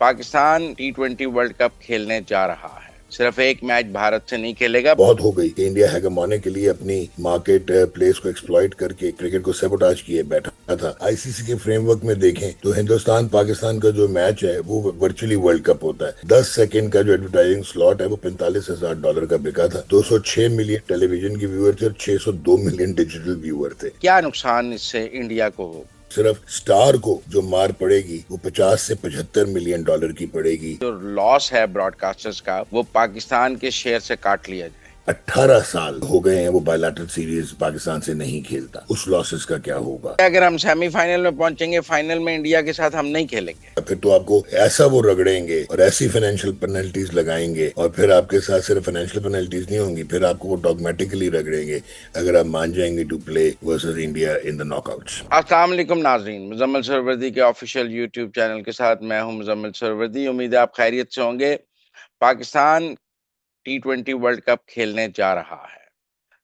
पाकिस्तान टी20 world cup खेलने जा रहा है। सिर्फ एक मैच भारत से नहीं खेलेगा। बहुत हो गई कि इंडिया हेगेमोनी के लिए अपनी मार्केट प्लेस को एक्सप्लॉइट करके क्रिकेट को सेबोटाज किए बैठा था। आईसीसी के फ्रेमवर्क में देखें तो हिंदुस्तान पाकिस्तान का जो मैच है वो वर्चुअली वर्ल्ड कप होता है। 10 सेकंड का जो एडवर्टाइजिंग स्लॉट है वो $45,000 का बिका था। 206 मिलियन टेलीविजन के व्यूअर थे और 602 मिलियन डिजिटल व्यूअर थे। क्या नुकसान इससे इंडिया को हो? सिर्फ स्टार को जो मार पड़ेगी वो 50 से $75 मिलियन की पड़ेगी। जो लॉस है ब्रॉडकास्टर्स का, वो पाकिस्तान के शेयर से काट लिया जाए। 18 साल हो गए हैं वो बायलैटरल सीरीज पाकिस्तान से नहीं खेलता। उस लॉसेस का क्या होगा? अगर हम सेमीफाइनल में पहुंचेंगे, फाइनल में इंडिया के साथ हम नहीं खेलेंगे। फिर तो आपको ऐसा वो रगड़ेंगे और ऐसी फाइनेंशियल पेनल्टीज लगाएंगे, और फिर आपके साथ सिर्फ फाइनेंशियल पेनल्टीज नहीं होंगी, फिर आपको वो डॉगमेटिकली रगड़ेंगे अगर आप मान जाएंगे to play versus India in the knockouts. अस्सलाम वालेकुम नाजरीन, मुजम्मिल सरवरदी के ऑफिशियल यूट्यूब चैनल के साथ मैं हूं मुजम्मिल सरवरदी। उम्मीद है आप खैरियत से होंगे। पाकिस्तान टी20 वर्ल्ड कप खेलने जा रहा है।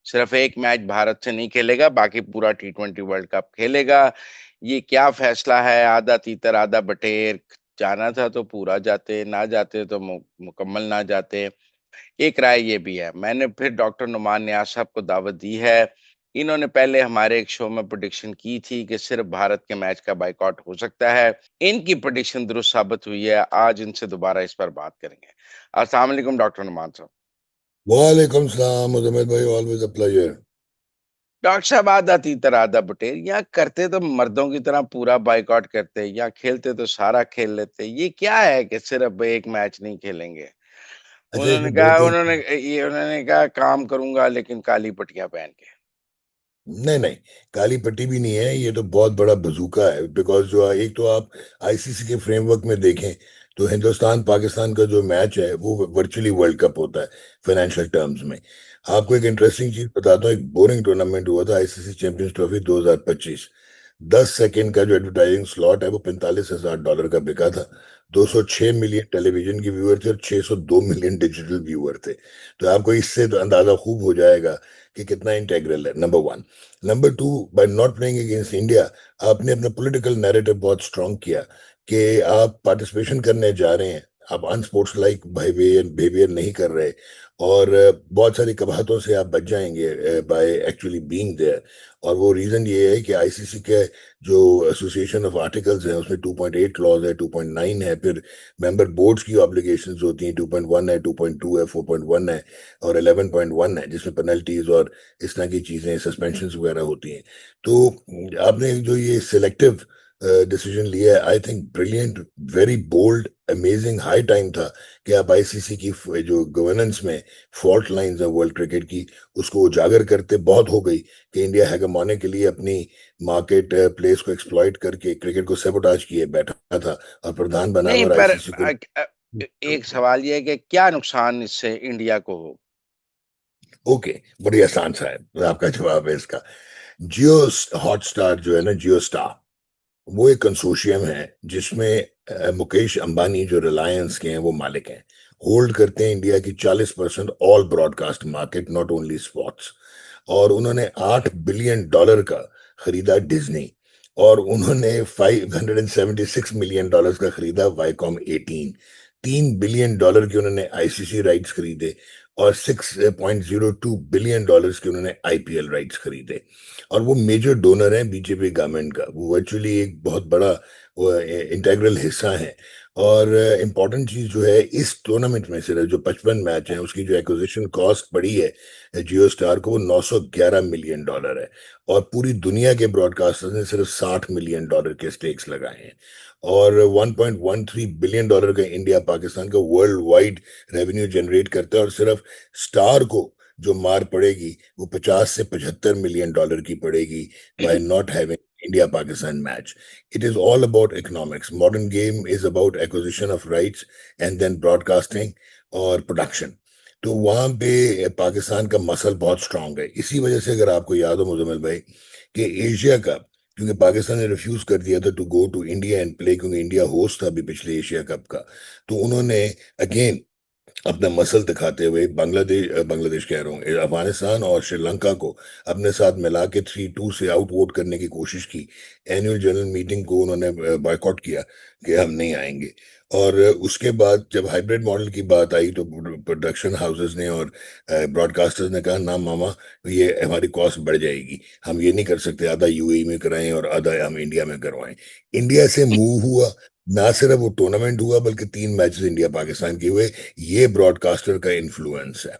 सिर्फ एक मैच भारत से नहीं खेलेगा, बाकी पूरा टी20 वर्ल्ड कप खेलेगा। ये क्या फैसला है? आधा तीतर आधा बटेर। जाना था तो पूरा जाते, ना जाते तो मुकम्मल ना जाते। एक राय ये भी है, मैंने फिर डॉक्टर नुमान नियाज साहब को दावत दी है। इन्होंने पहले हमारे एक शो में प्रेडिक्शन की थी कि सिर्फ भारत के मैच का बाइकआउट हो सकता है। इनकी प्रेडिक्शन दुरुस्त साबित हुई है। आज इनसे दोबारा इस पर बात करेंगे। अस्सलाम वालेकुम डॉक्टर नुमान साहब। वालेकुम सलाम मुजम्मिल भाई, ऑलवेज अ प्लेजर। डॉक्टर साहब, आधा तीतर आधा बटेर। यहाँ करते तो मर्दों की तरह पूरा बाइकआउट करते, या खेलते तो सारा खेल लेते। ये क्या है कि सिर्फ एक मैच नहीं खेलेंगे? अच्छा, इसमें दो तीन उन्होंने कहा काम करूंगा लेकिन काली पट्टियां पहन के। नहीं नहीं, काली पट्टी भी नहीं है, ये तो बहुत बड़ा बजूका है। बिकॉज जो एक तो आप आईसीसी के फ्रेमवर्क में देखें तो हिंदुस्तान पाकिस्तान का जो मैच है वो वर्चुअली वर्ल्ड कप होता है फाइनेंशियल टर्म्स में। आपको एक इंटरेस्टिंग चीज बताता हूँ। एक बोरिंग टूर्नामेंट हुआ था आईसीसी चैंपियंस ट्रॉफी 2025। 10 सेकंड का जो एडवर्टाइजिंग स्लॉट है वो $45,000 का बिका था। 206 मिलियन टेलीविजन के व्यूअर थे और 602 मिलियन डिजिटल व्यूअर थे। तो आपको इससे तो अंदाजा खूब हो जाएगा कि कितना इंटेग्रल है, number one. Number two, by not playing against India आपने अपना पॉलिटिकल नैरेटिव बहुत स्ट्रांग किया कि आप पार्टिसिपेशन करने जा रहे हैं, आप अनस्पोर्ट्स लाइक बिहेवियर नहीं कर रहे, और बहुत सारी कबाहतों से आप बच जाएंगे बाय एक्चुअली बीइंग देयर। और वो रीजन ये है कि आईसीसी के जो एसोसिएशन ऑफ आर्टिकल्स हैं उसमें 2.8 क्लॉज है, 2.9 है, फिर मेंबर बोर्ड्स की ऑब्लिगेशंस होती हैं, 2.1 है, 2.2 है, 4.1 है और 11.1 है, जिसमें पेनल्टीज और इस तरह की चीजें, सस्पेंशन वगैरह होती हैं। तो आपने जो ये सिलेक्टिव डिसीजन लिया है, I think brilliant, very bold, amazing, high time था कि आप आईसीसी की जो गवर्नेंस में फॉल्ट लाइंस है वर्ल्ड क्रिकेट की, उसको उजागर करते। बहुत हो गई कि इंडिया हेगेमोनी के लिए अपनी मार्केट प्लेस को एक्सप्लॉइट करके क्रिकेट को सेबोटाज किए बैठा था और प्रधान बना नहीं, हुआ पर आईसीसी को। एक सवाल ये है कि क्या नुकसान इससे इंडिया को हो? ओके, बड़ी आसान सा है आपका जवाब है इसका। जियो हॉटस्टार जो है ना, जियो स्टार, वो एक कंसोर्शियम है जिसमें मुकेश अंबानी जो रिलायंस के हैं वो मालिक हैं। होल्ड करते हैं इंडिया की 40% all broadcast market, not only sports. और उन्होंने $8 बिलियन का खरीदा डिज्नी, और उन्होंने $576 मिलियन का खरीदा वाईकॉम 18। $3 बिलियन के उन्होंने आईसीसी राइट्स खरीदे, और $6.02 बिलियन के उन्होंने आईपीएल राइट्स खरीदे। और वो मेजर डोनर हैं बीजेपी गवर्नमेंट का, वो वर्चुअली एक बहुत बड़ा इंटेग्रल हिस्सा है। और इम्पोर्टेंट चीज जो है इस टूर्नामेंट में सिर्फ जो 55 मैच है उसकी जो एक्विजिशन कॉस्ट पड़ी है जियो स्टार को, वो $911 मिलियन है। और पूरी दुनिया के ब्रॉडकास्टर्स ने सिर्फ $60 मिलियन के स्टेक्स लगाए हैं। और $1.13 बिलियन का इंडिया पाकिस्तान का वर्ल्ड वाइड रेवेन्यू जनरेट करता है। और सिर्फ स्टार को जो मार पड़ेगी वो 50 से $75 मिलियन की पड़ेगी by not having India Pakistan match. It is all about economics. Modern game is about acquisition of rights and then broadcasting और प्रोडक्शन। तो वहां पे पाकिस्तान का मसल बहुत स्ट्रांग है। इसी वजह से अगर आपको याद हो मुजम्मिल भाई कि एशिया कप, क्योंकि पाकिस्तान ने रिफ्यूज कर दिया था to go to India and play, क्योंकि इंडिया होस्ट था अभी पिछले एशिया कप का, तो उन्होंने अगेन अपना मसल दिखाते हुए बांग्लादेश कह रहा हूँ, अफगानिस्तान और श्रीलंका को अपने साथ मिला के 3-2 से आउट वोट करने की कोशिश की। एनुअल जनरल मीटिंग को उन्होंने बॉयकॉट किया कि हम नहीं आएंगे। और उसके बाद जब हाइब्रिड मॉडल की बात आई तो प्रोडक्शन हाउसेस ने और ब्रॉडकास्टर्स ने कहा ना मामा, ये हमारी कॉस्ट बढ़ जाएगी, हम ये नहीं कर सकते, आधा यूएई में कराएं और आधा हम इंडिया में करवाएं। इंडिया से मूव हुआ। ना सिर्फ वो टूर्नामेंट हुआ बल्कि 3 मैचेस इंडिया पाकिस्तान के हुए। ये ब्रॉडकास्टर का इन्फ्लुएंस है।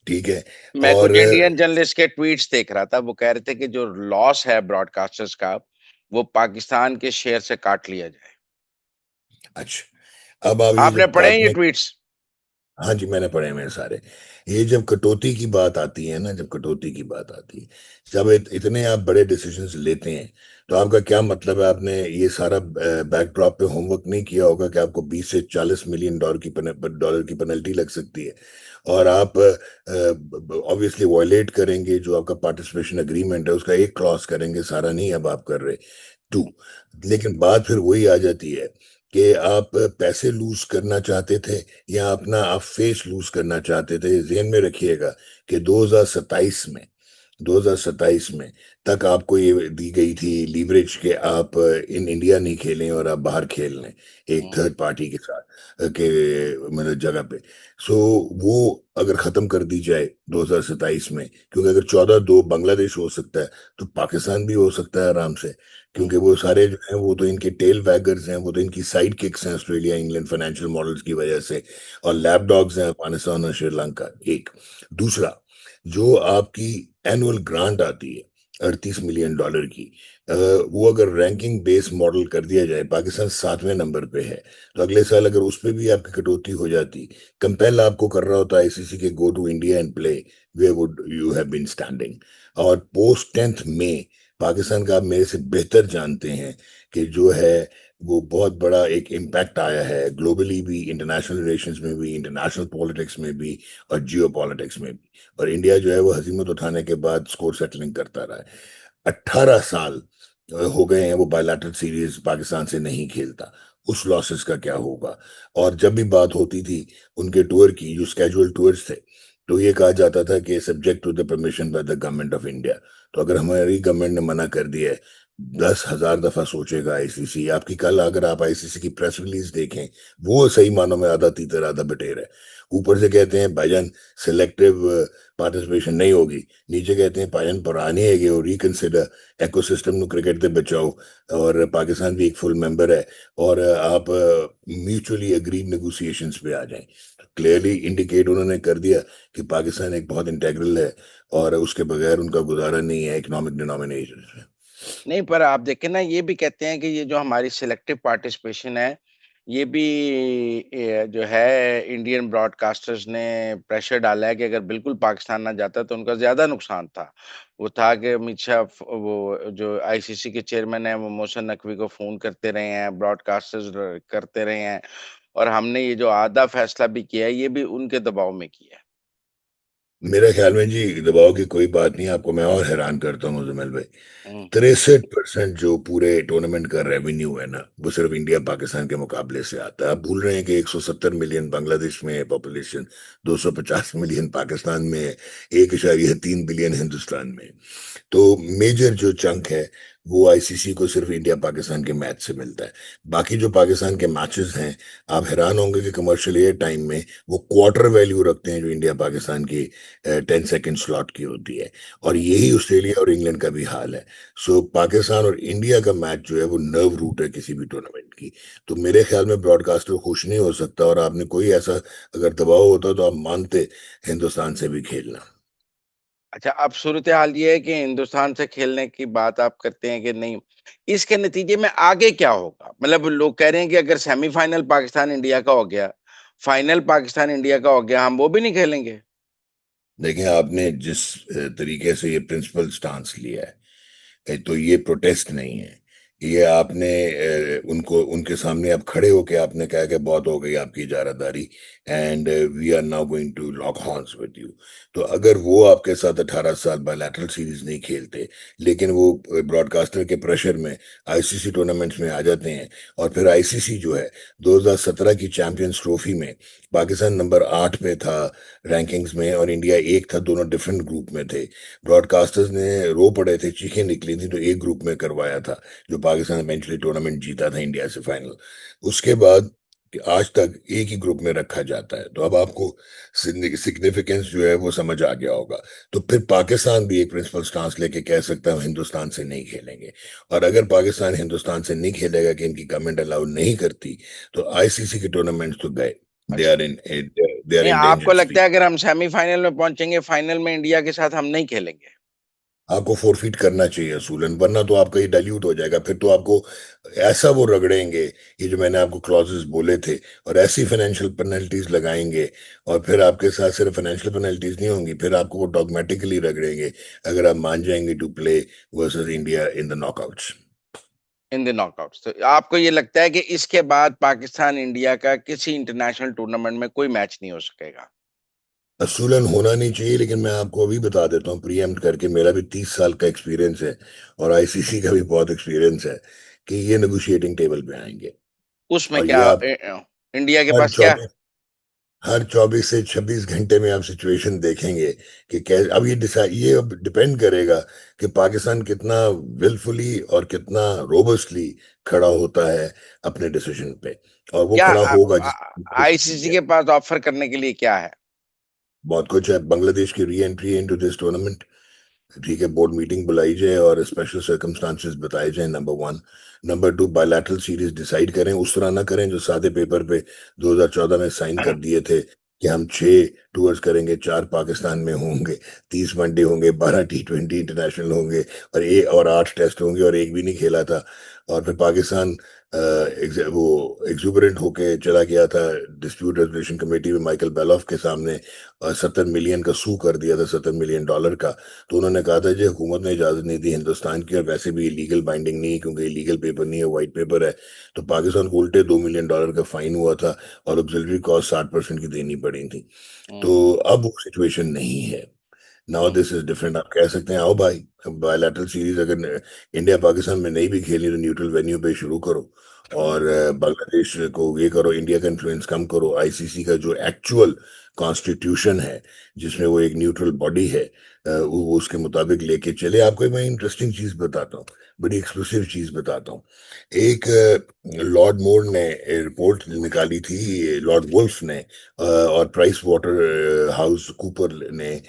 ठीक है। मैं और कुछ इंडियन जर्नलिस्ट के ट्वीट्स देख रहा था, वो कह रहे थे कि जो लॉस है ब्रॉडकास्टर्स का, वो पाकिस्तान के शेयर से काट लिया जाए। अच्छा, अब आप ये आपने जब पढ़े हैं ये काटने, ट्वीट्स? हाँ जी मैंने पढ़े हैं सारे। ये जब कटौती की बात आती है ना, जब कटौती की बात आती है, जब इतने आप बड़े डिसीजंस लेते हैं, तो आपका क्या मतलब है? आपने ये सारा बैकड्रॉप पे होमवर्क नहीं किया होगा कि आपको 20 से 40 मिलियन डॉलर की पेनल्टी लग सकती है। और आप ऑब्वियसली वॉयलेट करेंगे जो आपका पार्टिसिपेशन एग्रीमेंट है, उसका एक क्लॉज करेंगे, सारा नहीं अब आप कर रहे। टू, लेकिन बात फिर वही आ जाती है कि आप पैसे लूज करना चाहते थे या अपना आप फेस लूज करना चाहते थे। ध्यान में रखिएगा कि 2027 में 2027 में तक आपको ये दी गई थी लीवरेज के आप इन इंडिया नहीं खेलें और आप बाहर खेल लें एक हम्म, थर्ड पार्टी के साथ के मतलब जगह पे। सो वो अगर खत्म कर दी जाए 2027 में, क्योंकि अगर 14-2 बांग्लादेश हो सकता है तो पाकिस्तान भी हो सकता है आराम से। क्योंकि हम्म, वो सारे जो हैं वो तो इनके टेल वैगर्स हैं, वो तो इनकी साइड किक्स हैं ऑस्ट्रेलिया इंग्लैंड फाइनेंशियल मॉडल्स की वजह से। और लैप डॉग्स हैं अफगानिस्तान और श्रीलंका। एक दूसरा, जो आपकी एनुअल ग्रांट आती है 38 मिलियन डॉलर की, वो अगर रैंकिंग बेस मॉडल कर दिया जाए, पाकिस्तान 7वें नंबर पे है, तो अगले साल अगर उस पर भी आपकी कटौती हो जाती, कंपेल आपको कर रहा होता आईसीसी के go to India and play, they would you have been standing. और पोस्ट 10th मई पाकिस्तान का आप मेरे से बेहतर जानते हैं कि जो है वो बहुत बड़ा एक इम्पैक्ट आया है ग्लोबली भी, इंटरनेशनल रिलेशंस में भी, इंटरनेशनल पॉलिटिक्स में भी और जियो पॉलिटिक्स में भी। और इंडिया जो है वो हजीमत उठाने के बाद स्कोर सेटलिंग करता रहा है। 18 साल हो गए हैं वो बायलैटरल सीरीज पाकिस्तान से नहीं खेलता। उस लॉसेस का क्या होगा? और जब भी बात होती थी उनके टूर की, जो स्केजुअल टूर्स थे, तो ये कहा जाता था कि subject to the permission by the government of India. तो अगर हमारी गवर्नमेंट ने मना कर दिया है, 10,000 दफा सोचेगा आईसीसी। आपकी कल अगर आप आईसीसी की प्रेस रिलीज देखें, वो सही मानों में आधा तीतर आधा बटेर है। ऊपर से कहते हैं भाईजान सिलेक्टिव पार्टिसिपेशन नहीं होगी, नीचे कहते हैं भाईजान पुरानी है कि रिकंसिडर एकोसिस्टम ਨੂੰ क्रिकेट ਦੇ बचाओ, और पाकिस्तान भी एक फुल मेंबर है, और आप म्यूचुअली अग्रीड नेगोशिएशंस पे आ जाएं। क्लियरली इंडिकेट उन्होंने कर दिया कि पाकिस्तान एक बहुत इंटेग्रल है और उसके बगैर उनका गुजारा नहीं है इकोनॉमिक डिनोमिनेशन में। नहीं, पर आप देखें ना, ये भी कहते हैं कि ये जो हमारी सिलेक्टिव पार्टिसिपेशन है, ये भी जो है इंडियन ब्रॉडकास्टर्स ने प्रेशर डाला है कि अगर बिल्कुल पाकिस्तान ना जाता तो उनका ज्यादा नुकसान था। वो था कि अमित शाह वो जो आईसीसी के चेयरमैन है वो मोहसिन नकवी को फोन करते रहे हैं, ब्रॉडकास्टर्स करते रहे हैं, और हमने ये जो आधा फैसला भी किया है ये भी उनके दबाव में किया है। मेरे ख्याल में जी दबाव की कोई बात नहीं। आपको मैं और हैरान करता हूँ मुजम्मिल भाई, हम्म, 63% जो पूरे टूर्नामेंट का रेवेन्यू है ना, वो सिर्फ इंडिया पाकिस्तान के मुकाबले से आता है। आप भूल रहे हैं कि 170 मिलियन बांग्लादेश में है पॉपुलेशन, 250 मिलियन पाकिस्तान में है, 1.3 बिलियन हिंदुस्तान में। तो मेजर जो चंक है वो आईसीसी को सिर्फ इंडिया पाकिस्तान के मैच से मिलता है। बाकी जो पाकिस्तान के मैचेस हैं, आप हैरान होंगे कि कमर्शियल एयर टाइम में वो क्वार्टर वैल्यू रखते हैं जो इंडिया पाकिस्तान की 10 सेकेंड स्लॉट की होती है। और यही ऑस्ट्रेलिया और इंग्लैंड का भी हाल है। सो पाकिस्तान और इंडिया का मैच जो है वो नर्व रूट है किसी भी टूर्नामेंट की। तो मेरे ख्याल में ब्रॉडकास्टर खुश नहीं हो सकता, और आपने कोई ऐसा अगर दबाव होता तो आप मानते हिंदुस्तान से भी खेलना। अच्छा, अब सूरत हाल ये है कि हिंदुस्तान से खेलने की बात आप करते हैं कि नहीं, इसके नतीजे में आगे क्या होगा? मतलब लोग कह रहे हैं कि अगर सेमीफाइनल पाकिस्तान इंडिया का हो गया, फाइनल पाकिस्तान इंडिया का हो गया, हम वो भी नहीं खेलेंगे। देखें, आपने जिस तरीके से ये प्रिंसिपल स्टांस लिया है, तो ये प्रोटेस्ट नहीं है, ये आपने उनको उनके सामने आप खड़े होके आपने कहा कि बहुत हो गई आपकी इजारादारी, and we are now going to lock horns with you. तो अगर वो आपके साथ 18 साल बायलैटरल सीरीज नहीं खेलते, लेकिन वो ब्रॉडकास्टर के प्रेशर में आईसीसी टूर्नामेंट्स में आ जाते हैं, और फिर आईसीसी जो है 2017 की चैंपियंस ट्रॉफी में पाकिस्तान नंबर 8 पे था रैंकिंग्स में, और इंडिया एक था, दोनों डिफरेंट ग्रुप में थे। ब्रॉडकास्टर्स ने रो पड़े थे, चीखें निकली थी, तो एक ग्रुप में करवाया था जो पाकिस्तान इवेंचुअली टूर्नामेंट जीता था इंडिया से फाइनल। उसके बाद कि आज तक एक ही ग्रुप में रखा जाता है। तो अब आपको सिग्निफिकेंस जो है वो समझ आ गया होगा। तो फिर पाकिस्तान भी एक प्रिंसिपल स्टांस लेके कह सकता है हम हिंदुस्तान से नहीं खेलेंगे। और अगर पाकिस्तान हिंदुस्तान से नहीं खेलेगा कि इनकी गवर्नमेंट अलाउ नहीं करती, तो आईसीसी के टूर्नामेंट्स तो गए, दे अच्छा, आर इन दे आर नहीं इन आपको डेंजर लगता स्टेट। है अगर हम सेमीफाइनल में पहुंचेंगे, फाइनल में इंडिया के साथ हम नहीं खेलेंगे? आपको फोरफिट करना चाहिए असूलन, वरना तो आपका ये डाइल्यूट हो जाएगा। फिर तो आपको ऐसा वो रगड़ेंगे, ये जो मैंने आपको क्लॉजेस बोले थे, और ऐसी फाइनेंशियल पेनल्टीज लगाएंगे। और फिर आपके साथ सिर्फ फाइनेंशियल पेनल्टीज नहीं होंगी, फिर आपको वो डॉगमेटिकली रगड़ेंगे अगर आप मान जाएंगे to play versus India in the knockouts. In the knockouts, तो आपको ये लगता है कि इसके बाद पाकिस्तान इंडिया का किसी इंटरनेशनल टूर्नामेंट में कोई मैच नहीं हो सकेगा? असूलन होना नहीं चाहिए, लेकिन मैं आपको अभी बता देता हूँ प्रीएम्प्ट करके, मेरा भी 30 साल का एक्सपीरियंस है और आईसीसी का भी बहुत एक्सपीरियंस है, कि ये नेगोशिएटिंग टेबल पे आएंगे। उसमें और ये क्या आप इंडिया के हर पास क्या? 24 हर 24 से 26 घंटे में आप सिचुएशन देखेंगे कि कैसे। अब ये डिसाइड, ये अब डिपेंड करेगा कि पाकिस्तान कितना विलफुली और कितना रोबस्टली खड़ा होता है अपने डिसीजन पे, और वो क्या खड़ा होगा जिस आईसीसी के पास ऑफर करने के लिए क्या है? बहुत कुछ है। बांग्लादेश की re entry into this tournament, ठीक है, बोर्ड मीटिंग बुलाई जाए और स्पेशल सर्कमस्टांसेस बताए जाए, number one. Number to, bilateral series decide करें, उस तरह ना करें जो सादे पेपर पे 2014 में साइन कर दिए थे कि हम 6 टूर्स करेंगे, 4 पाकिस्तान में होंगे, 30 वनडे होंगे, 12 T20 इंटरनेशनल होंगे, और 8 टेस्ट होंगे, और एक भी नहीं खेला था। और फिर पाकिस्तान वो एग्जुबरेंट होके चला गया था डिस्प्यूट रेजोल्यूशन कमेटी में माइकल बेलोफ के सामने, और 70 मिलियन का सू कर दिया था, $70 मिलियन का। तो उन्होंने कहा था जी हुकूमत ने इजाजत नहीं दी हिंदुस्तान की, और वैसे भी लीगल बाइंडिंग नहीं है क्योंकि लीगल पेपर नहीं है, वाइट पेपर है। तो पाकिस्तान को उल्टे $2 मिलियन का फाइन हुआ था, और ऑक्सिलरी कॉस्ट 60% की देनी पड़ी थी। हम्म, तो अब वो सिचुएशन नहीं है। Now hmm, this is different. आप कह सकते हैं आओ भाई, बायलैटरल सीरीज अगर इंडिया पाकिस्तान में नहीं भी खेली तो न्यूट्रल वेन्यू पे शुरू करो, हम्म, और बांग्लादेश को ये करो, इंडिया का इन्फ्लुएंस कम करो। आईसीसी का जो एक्चुअल कॉन्स्टिट्यूशन है, जिसमें वो एक न्यूट्रल बॉडी है, वो उसके मुताबिक लेके चले। आपको मैं इंटरेस्टिंग चीज बताता हूँ, बड़ी एक्सक्लूसिव चीज बताता हूँ। एक लॉर्ड मोर ने रिपोर्ट निकाली थी, लॉर्ड वुल्फ ने और प्राइस वाटर हाउस कूपर ने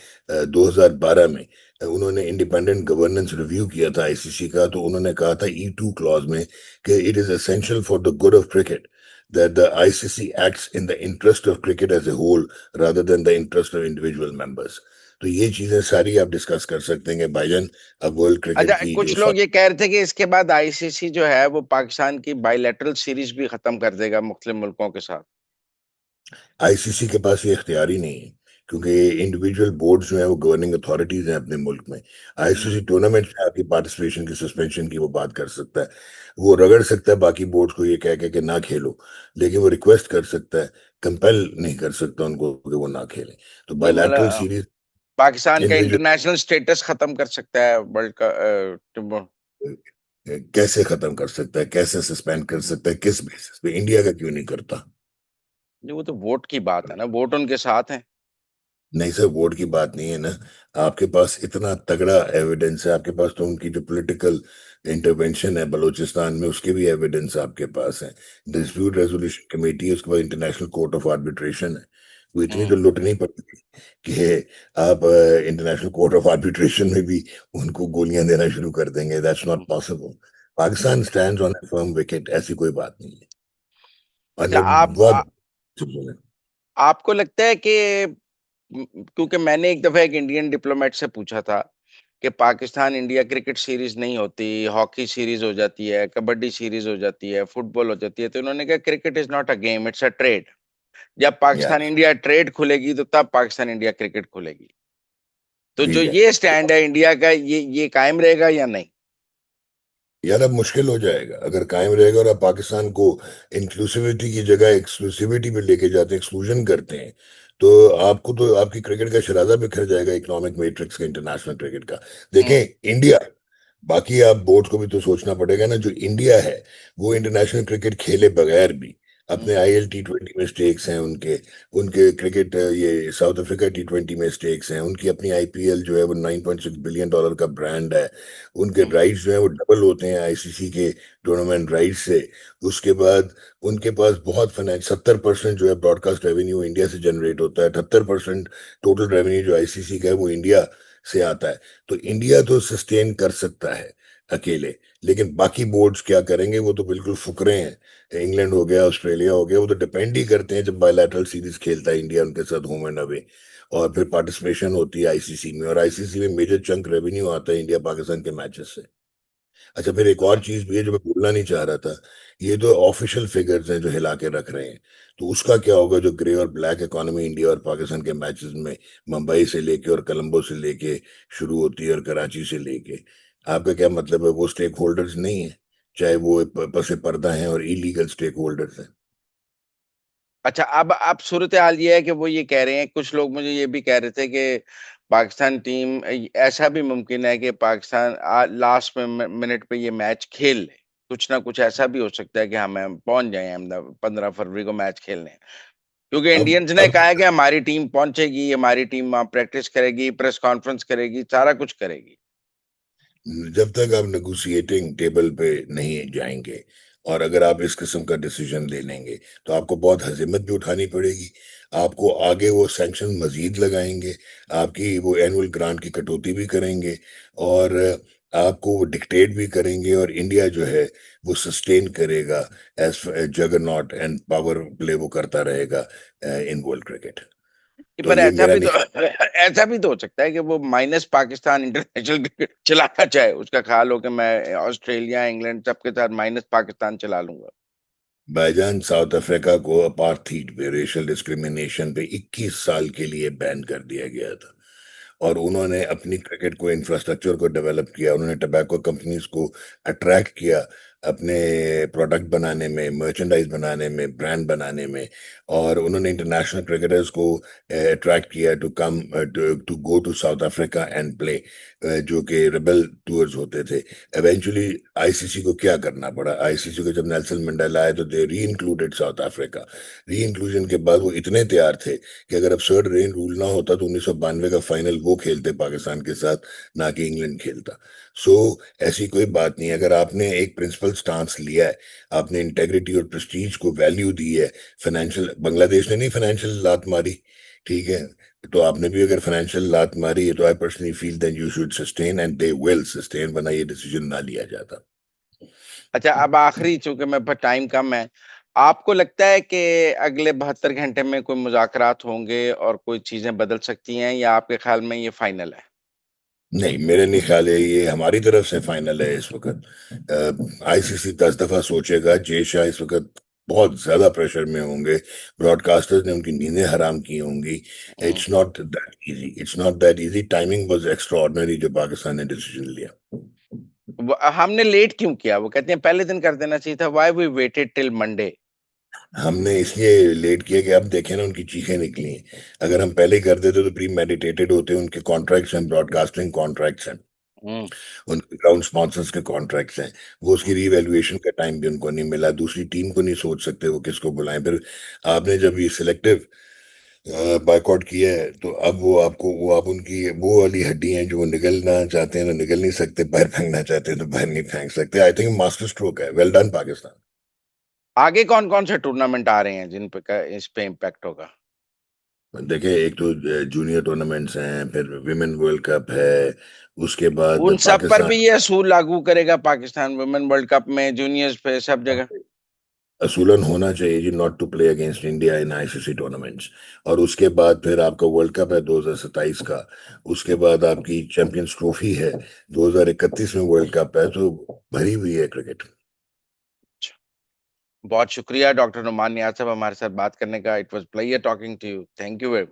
2012 में उन्होंने इंडिपेंडेंट गवर्नेंस रिव्यू किया था आईसीसी का। तो उन्होंने कहा था E2 क्लॉज में कि it is essential for the good of cricket that the ICC acts in the interest of cricket as a whole rather than the interest of individual members। तो ये चीजें सारी आप डिस्कस कर सकते हैं भाईजान। अब वर्ल्ड क्रिकेट अच्छा, की जो कुछ लोग ये कह रहे थे कि इसके बाद आईसीसी जो है वो पाकिस्तान की बायलैटरल सीरीज भी खत्म कर देगा मुख्तलिफ मुल्कों के साथ। आईसीसी के पास ये इख्तियार ही नहीं है, क्योंकि इंडिविजुअल बोर्ड जो है वो गवर्निंग अथॉरिटीज हैं अपने मुल्क में। हम्म, आईसीसी टूर्नामेंट में आपकी पार्टिसिपेशन की सस्पेंशन की वो बात कर सकता है, वो रगड़ सकता है बाकी बोर्ड्स को ये कह के कि ना खेलो, लेकिन वो रिक्वेस्ट कर सकता है, कंपेल नहीं कर सकता उनको कि वो ना खेलें। तो नहीं बायलैटरल मतलब सीरीज पाकिस्तान का इंडिविजुअल इंटरनेशनल स्टेटस खत्म कर सकता है वर्ल्ड का कैसे खत्म कर सकता है, कैसे सस्पेंड कर सकता है, किस बेसिस पे, इंडिया का क्यों नहीं करता? वो तो वोट की बात है ना, वोट उनके साथ है। नहीं सर, वोट की बात नहीं है ना। आपके पास इतना तगड़ा एविडेंस है, आपके पास तो उनकी जो पॉलिटिकल इंटरवेंशन है बलूचिस्तान में उसके भी एविडेंस आपके पास है। हम्म, डिस्प्यूट रेजोल्यूशन कमेटी है, उसके बाद इंटरनेशनल कोर्ट ऑफ आर्बिट्रेशन है। वो इतनी तो हम्म, लुट नहीं पड़ती कि आप इंटरनेशनल कोर्ट ऑफ आर्बिट्रेशन में भी उनको गोलियां देना शुरू कर देंगे। That's hmm. Not possible. Pakistan stands on A firm wicket, ऐसी कोई बात नहीं है। अच्छा, मतलब बहुत simple है। आपको लगता है कि क्योंकि मैंने एक दफा एक इंडियन डिप्लोमेट से पूछा था कि पाकिस्तान इंडिया क्रिकेट सीरीज नहीं होती, हॉकी सीरीज हो जाती है, कबड्डी सीरीज हो जाती है, फुटबॉल हो जाती है, तो उन्होंने कहा cricket is not a game, it's a trade. जब या पाकिस्तान इंडिया ट्रेड खुलेगी तो तब पाकिस्तान इंडिया क्रिकेट खुलेगी। तो जो ठीक है। ये स्टैंड है इंडिया का, ये कायम रहेगा या नहीं? यार अब मुश्किल हो जाएगा अगर कायम रहेगा और आप पाकिस्तान को इंक्लूसिविटी की जगह एक्सक्लूसिविटी पे लेके जाते हैं, एक्सक्लूजन करते हैं, तो आपको तो आपकी क्रिकेट का शराधा बिखर जाएगा, इकोनॉमिक मैट्रिक्स का, इंटरनेशनल क्रिकेट का। हम्म। देखें इंडिया, बाकी आप बोर्ड को भी तो सोचना पड़ेगा ना, जो इंडिया है वो इंटरनेशनल क्रिकेट खेले बगैर भी अपने हम्म। आईएल टी20 में स्टेक्स हैं उनके, उनके क्रिकेट ये साउथ अफ्रीका टी20 में स्टेक्स हैं उनकी, अपनी आईपीएल जो है वो $9.6 बिलियन का ब्रांड है, उनके हम्म। राइट्स जो है वो डबल होते हैं आईसीसी के टूर्नामेंट राइट्स से। उसके बाद उनके पास बहुत फाइनेंस, 70% जो है ब्रॉडकास्ट रेवेन्यू इंडिया से जनरेट होता है, 78% टोटल रेवेन्यू जो आईसीसी का है वो इंडिया से आता है। तो इंडिया तो सस्टेन कर सकता है अकेले, लेकिन बाकी बोर्ड्स क्या करेंगे, वो तो बिल्कुल फुकरे हैं। इंग्लैंड हो गया, ऑस्ट्रेलिया हो गया, वो तो डिपेंड ही करते हैं जब बायलैटरल सीरीज खेलता है इंडिया उनके साथ होम एंड अवे, और फिर पार्टिसिपेशन होती है आईसीसी में, और आईसीसी में मेजर चंक रेवेन्यू आता है इंडिया पाकिस्तान के मैचेस से। अच्छा, फिर एक और चीज भी है जो मैं बोलना नहीं चाह रहा था, ये तो ऑफिशियल फिगर्स हैं जो हिला के रख रहे हैं, तो उसका क्या होगा जो ग्रे और ब्लैक इकोनॉमी इंडिया और पाकिस्तान के मैचेस में मुंबई से लेके और कोलंबो से लेके शुरू होती है और कराची से लेके, आपका क्या मतलब है, वो स्टेक होल्डर्स नहीं है, चाहे वो पस पर्दा हैं और इलीगल स्टेक होल्डर्स हैं। अच्छा, अब सूरत हाल ये है कि वो ये कह रहे हैं, कुछ लोग मुझे ये भी कह रहे थे कि पाकिस्तान टीम, ऐसा भी मुमकिन है कि पाकिस्तान लास्ट में मिनट पे ये मैच खेल ले। कुछ ना कुछ ऐसा भी हो सकता है कि हम पहुंच जाए अहमदाबाद 15 फरवरी को मैच खेलने, क्योंकि इंडियंस ने अब कहा है कि हमारी टीम पहुंचेगी, हमारी टीम वहां प्रैक्टिस करेगी, प्रेस कॉन्फ्रेंस करेगी, सारा कुछ करेगी। जब तक आप नेगोशिएटिंग टेबल पे नहीं जाएंगे और अगर आप इस किस्म का डिसीजन ले लेंगे तो आपको बहुत हजमत भी उठानी पड़ेगी, आपको आगे वो सैंक्शन मजीद लगाएंगे, आपकी वो एनुअल ग्रांट की कटौती भी करेंगे, और आपको वो डिक्टेट भी करेंगे, और इंडिया जो है वो सस्टेन करेगा as juggernaut and power play वो करता रहेगा इन वर्ल्ड क्रिकेट। तो पर ये ऐसा मेरा भी तो नहीं। ऐसा भी तो हो सकता है कि वो माइनस पाकिस्तान इंटरनेशनल क्रिकेट चलाना चाहे, उसका ख्याल हो कि मैं ऑस्ट्रेलिया इंग्लैंड सबके साथ माइनस पाकिस्तान चला लूंगा। भाईजान, साउथ अफ्रीका को अपार्थीड पे, रेशियल डिस्क्रिमिनेशन पे 21 साल के लिए बैन कर दिया गया था, और उन्होंने अपनी क्रिकेट को, इंफ्रास्ट्रक्चर को डेवलप किया, उन्होंने टबैको कंपनीज को अट्रैक्ट किया अपने प्रोडक्ट बनाने में, मर्चेंडाइज बनाने में, ब्रांड बनाने में, और उन्होंने इंटरनेशनल क्रिकेटर्स को अट्रैक्ट किया to come to go to South Africa and play, जो कि रेबल टूर्स होते थे। इवेंचुअली आईसीसी को क्या करना पड़ा, आईसीसी को जब नेल्सन मंडेला आए तो दे री इंक्लूडेड साउथ अफ्रीका। री इंक्लूजन के बाद वो इतने तैयार थे कि अगर absurd रेन रूल ना होता तो 1992 का फाइनल वो खेलते पाकिस्तान के साथ, ना कि इंग्लैंड खेलता। सो ऐसी कोई बात नहीं है, अगर आपने एक प्रिंसिपल स्टांस लिया है, आपने इंटेग्रिटी और प्रेस्टीज को वैल्यू दी है, फाइनेंशियल, बांग्लादेश ने नहीं फाइनेंशियल लात मारी, ठीक है, तो आपने भी अगर फाइनेंशियल लात मारी है तो I personally feel that you should sustain and they will sustain, वरना ये डिसीजन ना लिया जाता। अच्छा, अब आखिरी, चूंकि मेरे पास टाइम कम है, आपको लगता है कि अगले 72 घंटे में कोई मुज़ाकरात होंगे और कोई चीजें बदल सकती हैं, या आपके ख्याल में ये फाइनल है? नहीं, मेरे नहीं ख्याल है ये हमारी तरफ से फाइनल है इस वक्त। आईसीसी 10 दफा सोचेगा, जय शाह इस वक्त बहुत ज्यादा प्रेशर में होंगे, ब्रॉडकास्टर्स ने उनकी नींदें हराम की होंगी। Hmm. It's not that easy, it's not that easy, timing was extraordinary जो पाकिस्तान ने डिसीजन लिया। हमने लेट क्यों किया? वो कहते हैं पहले दिन कर देना चाहिए था। Why we waited till Monday? हमने इसलिए लेट किया कि अब देखें ना उनकी चीखें निकली हैं, अगर हम पहले कर देते तो प्री मेडिटेटेड होते, उनके कॉन्ट्रैक्ट्स हैं, ब्रॉडकास्टिंग कॉन्ट्रैक्ट्स हैं, हम्म। उनके ग्राउंड स्पॉन्सर्स के कॉन्ट्रैक्ट्स हैं, वो उसकी रीवैल्यूएशन का टाइम भी उनको नहीं मिला, दूसरी टीम को नहीं सोच सकते वो किसको बुलाएं, फिर आपने जब ये सिलेक्टिव बायकॉट किया है तो अब वो आपको, वो आप उनकी वो वाली हड्डी हैं जो वो निगलना चाहते हैं तो निगल नहीं सकते, पैर फेंकना चाहते हैं तो पैर नहीं फेंक सकते। आई थिंक मास्टर स्ट्रोक है, वेल डन पाकिस्तान। आगे कौन कौन से टूर्नामेंट आ रहे हैं जिन पे इस पे इम्पैक्ट होगा? देखिए, एक तो जूनियर टूर्नामेंट्स हैं, फिर विमेन वर्ल्ड कप है, उसके बाद उन सब पर भी पाकिस्तान। ये असूल लागू करेगा पाकिस्तान? वुमेन वर्ल्ड कप में, जूनियर्स पे, सब जगह? असूलन होना चाहिए जी, not to play against India in ICC tournaments. और उसके बाद फिर आपका वर्ल्ड कप है 2027 का, उसके बाद आपकी चैंपियंस ट्रॉफी है, 2031 में वर्ल्ड कप है, तो भरी हुई है क्रिकेट। बहुत शुक्रिया डॉक्टर नुमान नियाज साहब हमारे साथ बात करने का। It was pleasure talking to you. Thank you very